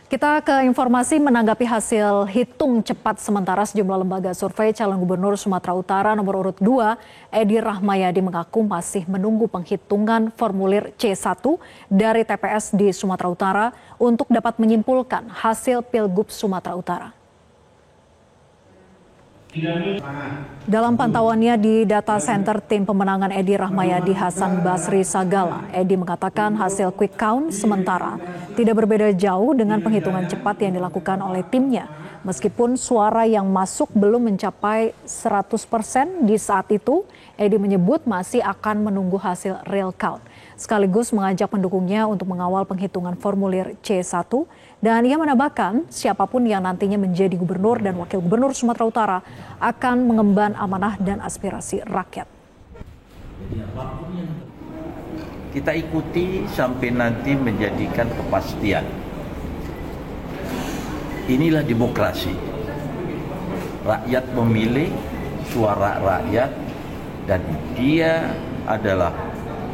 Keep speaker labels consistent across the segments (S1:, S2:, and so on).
S1: Kita ke informasi menanggapi hasil hitung cepat sementara sejumlah lembaga survei calon gubernur Sumatera Utara nomor urut 2, Edi Rahmayadi mengaku masih menunggu penghitungan formulir C1 dari TPS di Sumatera Utara untuk dapat menyimpulkan hasil Pilgub Sumatera Utara. Dalam pantauannya di data center tim pemenangan Edi Rahmayadi Hasan Basri Sagala, Edi mengatakan hasil quick count sementara tidak berbeda jauh dengan penghitungan cepat yang dilakukan oleh timnya. Meskipun suara yang masuk belum mencapai 100% di saat itu, Edi menyebut masih akan menunggu hasil real count. Sekaligus mengajak pendukungnya untuk mengawal penghitungan formulir C1 dan ia menambahkan siapapun yang nantinya menjadi gubernur dan wakil gubernur Sumatera Utara akan mengemban amanah dan aspirasi rakyat.
S2: Kita ikuti sampai nanti menjadikan kepastian. Inilah demokrasi. Rakyat memilih suara rakyat dan dia adalah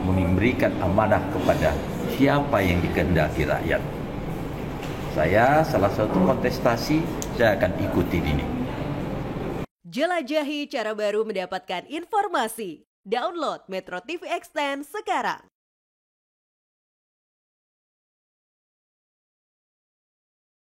S2: memberikan amanah kepada siapa yang dikehendaki rakyat. Saya salah satu kontestasi, saya akan ikuti ini.
S3: Jelajahi cara baru mendapatkan informasi. Download Metro TV Extend sekarang.